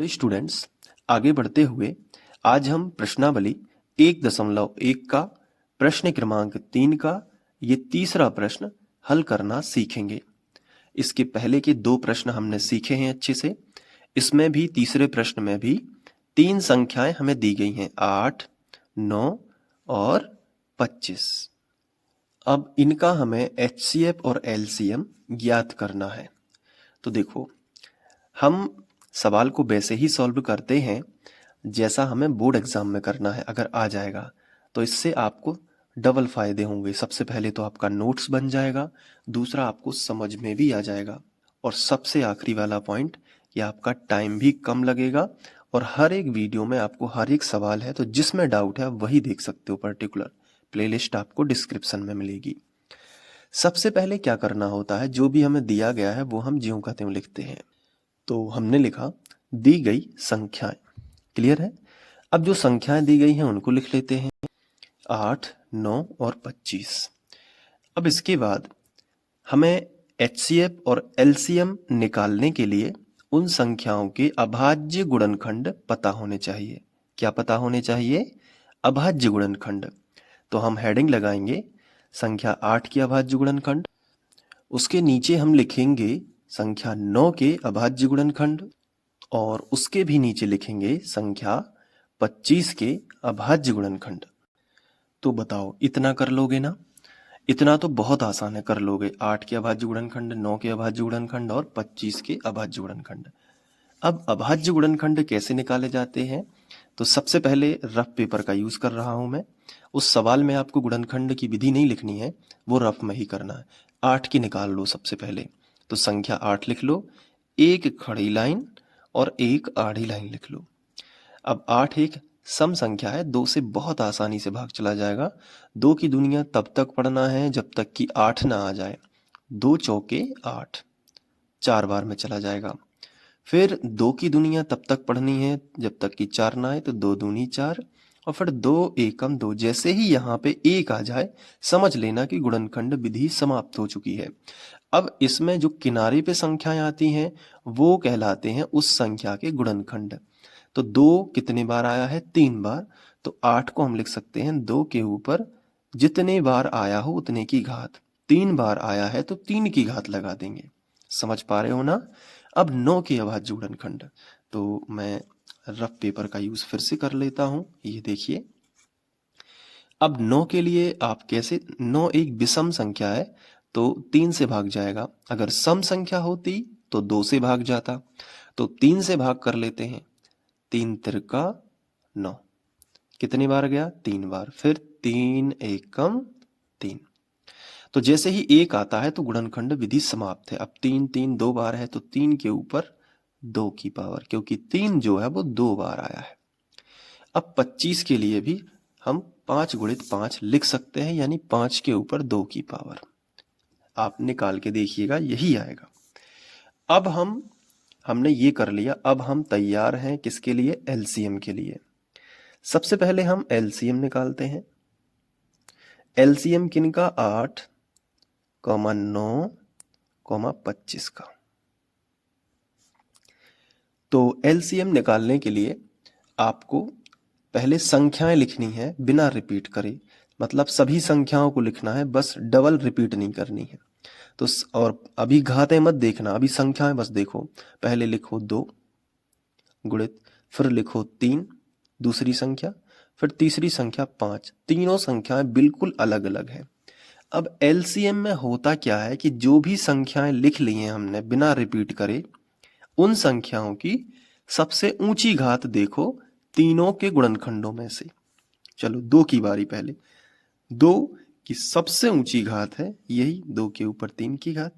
Hello students, आगे बढ़ते हुए आज हम प्रश्नावली 1.1 का प्रश्न क्रमांक 3 का ये तीसरा प्रश्न हल करना सीखेंगे। इसके पहले के 2 प्रश्न हमने सीखे हैं अच्छे से। इसमें भी तीसरे प्रश्न में भी 3 संख्याएं हमें दी गई हैं, 8, 9 और 25। अब इनका हमें HCF और LCM ज्ञात करना है। तो देखो, हम सवाल को वैसे ही सॉल्व करते हैं जैसा हमें बोर्ड एग्जाम में करना है। अगर आ जाएगा तो इससे आपको डबल फायदे होंगे। सबसे पहले तो आपका नोट्स बन जाएगा, दूसरा आपको समझ में भी आ जाएगा, और सबसे आखिरी वाला पॉइंट, ये आपका टाइम भी कम लगेगा। और हर एक वीडियो में आपको हर एक सवाल है, तो जिसमें डाउट है आप वही देख सकते हो। पर्टिकुलर प्लेलिस्ट आपको डिस्क्रिप्शन में मिलेगी। सबसे पहले क्या करना होता है, जो भी हमें दिया गया है वो हम ज्यों का त्यों लिखते हैं। तो हमने लिखा दी गई संख्याएं। क्लियर है? अब जो संख्याएं दी गई हैं उनको लिख लेते हैं, 8, 9 और 25। अब इसके बाद हमें HCF और LCM निकालने के लिए उन संख्याओं के अभाज्य गुणनखंड पता होने चाहिए। क्या पता होने चाहिए? अभाज्य गुणनखंड। तो हम हेडिंग लगाएंगे संख्या 8 की अभाज्य गुणनखंड, उसके नीचे हम लिखेंगे संख्या 9 के अभाज्य गुणनखंड, और उसके भी नीचे लिखेंगे संख्या 25 के अभाज्य गुणनखंड। तो बताओ, इतना कर लोगे ना? इतना तो बहुत आसान है, कर लोगे। 8 के अभाज्य गुणनखंड, 9 के अभाज्य गुणनखंड और 25 के अभाज्य गुणनखंड। अब अभाज्य गुणनखंड कैसे निकाले जाते हैं? तो सबसे पहले रफ पेपर का यूज कर रहा हूं मैं। उस सवाल में आपको गुणनखंड की विधि नहीं लिखनी है, वो रफ में ही करना है। 8 की निकाल लो सबसे पहले। तो संख्या 8 लिख लो, एक खड़ी लाइन और एक आड़ी लाइन लिख लो। अब 8 एक सम संख्या है, 2 से बहुत आसानी से भाग चला जाएगा। 2 की दुनिया तब तक पढ़ना है जब तक कि 8 ना आ जाए। 2 चौके 8, 4 बार में चला जाएगा। फिर 2 की दुनिया तब तक पढ़नी है जब तक कि 4 ना आए, तो 2 दूनी 4, और फिर 2 एकम 2। जैसे ही यहाँ पे 1 आ जाए, समझ लेना कि गुणनखंड विधि समाप्त हो चुकी है। अब इसमें जो किनारे पे संख्याएं आती हैं वो कहलाते हैं उस संख्या के गुणनखंड। तो 2 कितने बार आया है? 3 बार। तो 8 को हम लिख सकते हैं 2 के ऊपर जितने बार आया हो उतने की घात। 3 बार आया है तो 3 की घात लगा देंगे। समझ पा रहे हो ना? अब 9 के अभाज्य गुणनखंड, तो मैं रफ पेपर का यूज फिर से कर लेता हूं। ये देखिए, अब 9 के लिए आप कैसे, 9 एक विषम संख्या है तो 3 से भाग जाएगा। अगर सम संख्या होती तो 2 से भाग जाता। तो 3 से भाग कर लेते हैं। 3 तिरका 9, कितनी बार गया? 3 बार। फिर 3 एकम 3। तो जैसे ही 1 आता है तो गुणनखंड विधि समाप्त है। अब 3 3 2 बार है तो 3 के ऊपर 2 की पावर, क्योंकि 3 जो है वो 2 बार आया है। अब 25 के लिए भी हम 5 गुणित 5 लिख सकते हैं, यानी 5 के ऊपर 2 की पावर। आप निकाल के देखिएगा, यही आएगा। अब हमने ये कर लिया। अब हम तैयार हैं किसके लिए? LCM के लिए। सबसे पहले हम LCM निकालते हैं। LCM किनका? 8, 9, 25 का। तो LCM निकालने के लिए आपको पहले संख्याएं लिखनी है बिना रिपीट करे। मतलब सभी संख्याओं को लिखना है, बस डबल रिपीट नहीं करनी है। तो और अभी घातें मत देखना, अभी संख्याएं बस देखो। पहले लिखो 2 गुणित, फिर लिखो 3 दूसरी संख्या, फिर तीसरी संख्या 5। तीनों संख्याएं बिल्कुल अलग अलग है। अब LCM में होता क्या है कि जो भी संख्याएं लिख ली हैं हमने बिना रिपीट करे, उन संख्याओं की सबसे ऊंची घात देखो तीनों के गुणनखंडों में से। चलो 2 की बारी। पहले 2 की सबसे ऊंची घात है यही 2 के ऊपर 3 की घात।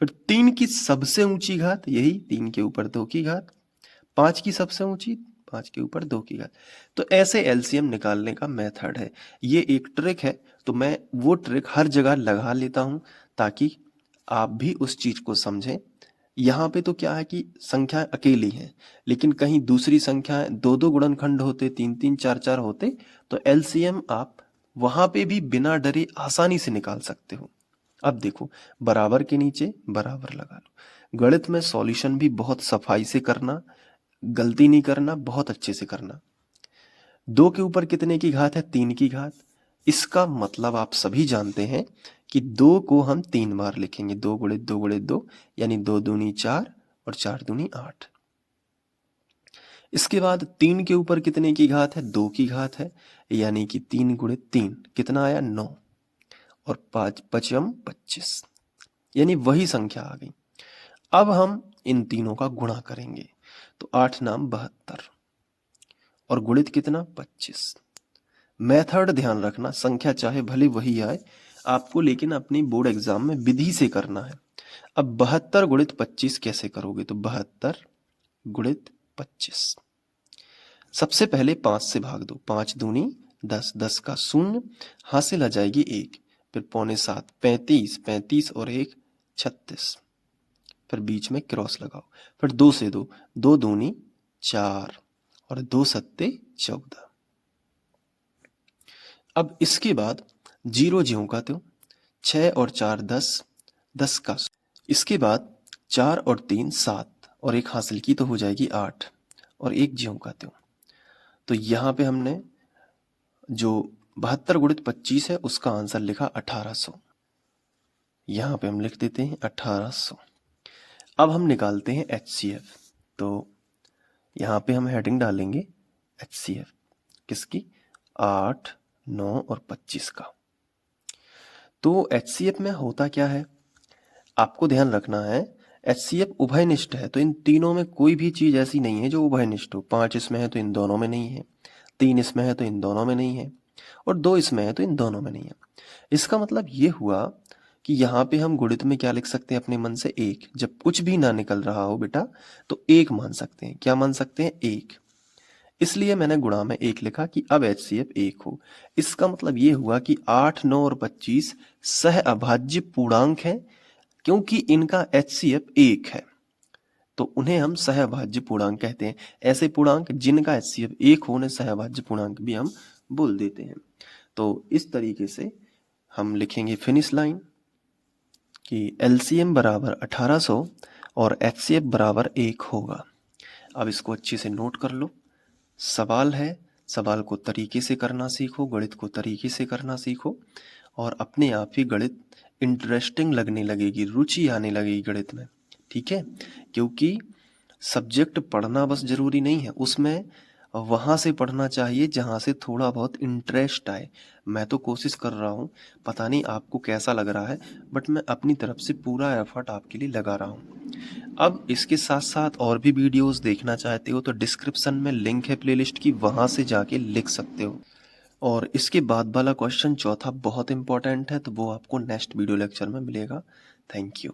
फिर 3 की सबसे ऊंची घात यही 3 के ऊपर 2 की घात। 5 की सबसे ऊंची 5 के ऊपर 2 की घात। तो ऐसे LCM निकालने का मेथड है। ये एक ट्रिक है, तो मैं वो ट्रिक हर जगह लगा लेता हूं ताकि आप भी उस चीज को समझें। यहाँ पे तो क्या है कि संख्या अकेली है, लेकिन कहीं दूसरी संख्या 2 गुणनखंड होते, 3 3 4 4 होते, तो LCM आप वहां पे भी बिना डरे आसानी से निकाल सकते हो। अब देखो, बराबर के नीचे बराबर लगा लो। गणित में सॉल्यूशन भी बहुत सफाई से करना, गलती नहीं करना, बहुत अच्छे से करना। 2 के ऊपर कितने की घात है? 3 की घात। इसका मतलब आप सभी जानते हैं कि 2 को हम 3 बार लिखेंगे। 2 गुणित 2 गुणित 2 यानी 2 दूनी 4 और 4 दूनी 8। इसके बाद 3 के ऊपर कितने की घात है? 2 की घात है, यानी कि 3 गुणित 3 कितना आया? 9 और 5 पचम 25, यानी वही संख्या आ गई। अब हम इन तीनों का गुणा करेंगे तो 8 नाम 72 और गुणित कितना? 25। मेथड ध्यान रखना, संख्या चाहे भले वही आए आपको, लेकिन अपनी बोर्ड एग्जाम में विधि से करना है। अब 72 गुणित 25 कैसे करोगे? तो 72 गुणित 25, सबसे पहले 5 से भाग दो। 5 दूनी 10, 10 का शून्य, हासिल आ जाएगी 1, फिर पौने 7 35, 35 और 1 36, फिर बीच में क्रॉस लगाओ, फिर 2 से 2, 2 दूनी 4 और 2 सत्ते 14। अब इसके बाद 0 ज्यों का त्यों, 6 और 4 10, 10 का इसके बाद 4 और 3 7 और 1 हासिल की तो हो जाएगी 8 और 1 ज्यों का त्यों। तो यहाँ पे हमने जो 72 गुणित 25 है उसका आंसर लिखा 1800। यहाँ पे हम लिख देते हैं 1800। अब हम निकालते हैं HCF। तो यहाँ पे हम हेडिंग डालेंगे HCF किसकी? 8, 9 और 25 का। तो HCF में होता क्या है आपको ध्यान रखना है। HCF उभयनिष्ठ है, तो इन तीनों में कोई भी चीज ऐसी नहीं है जो उभयनिष्ठ हो। 5 इसमें है तो इन दोनों में नहीं है, 3 इसमें है तो इन दोनों में नहीं है, और 2 इसमें है तो इन दोनों में नहीं है। इसका मतलब ये हुआ कि यहाँ पे हम गुणित में क्या लिख सकते हैं अपने मन से? 1। जब कुछ भी ना निकल रहा हो बेटा तो 1 मान सकते हैं। क्या मान सकते हैं? 1। इसलिए मैंने गुणा में 1 लिखा कि अब HCF 1 हो। इसका मतलब ये हुआ कि 8, 9 और 25 सह अभाज्य पूर्णांक हैं, क्योंकि इनका HCF 1 है तो उन्हें हम सहअभाज्य पूर्णांक कहते हैं। ऐसे पूर्णांक जिनका HCF 1 हो उन्हें सहअभाज्य पूर्णांक भी हम बोल देते हैं। तो इस तरीके से हम लिखेंगे फिनिश लाइन कि LCM बराबर 1800 और HCF बराबर 1 होगा। अब इसको अच्छे से नोट कर लो। सवाल है, सवाल को तरीके से करना सीखो, गणित को तरीके से करना सीखो और अपने आप ही गणित इंटरेस्टिंग लगने लगेगी, रुचि आने लगेगी गणित में। ठीक है, क्योंकि सब्जेक्ट पढ़ना बस जरूरी नहीं है, उसमें वहाँ से पढ़ना चाहिए जहाँ से थोड़ा बहुत इंटरेस्ट आए। मैं तो कोशिश कर रहा हूँ, पता नहीं आपको कैसा लग रहा है, बट मैं अपनी तरफ से पूरा एफर्ट आपके लिए लगा रहा हूँ। अब इसके साथ साथ और भी वीडियोस देखना चाहते हो तो डिस्क्रिप्शन में लिंक है प्लेलिस्ट की, वहाँ से जाके लिख सकते हो। और इसके बाद वाला क्वेश्चन चौथा बहुत इंपॉर्टेंट है, तो वो आपको नेक्स्ट वीडियो लेक्चर में मिलेगा। Thank you.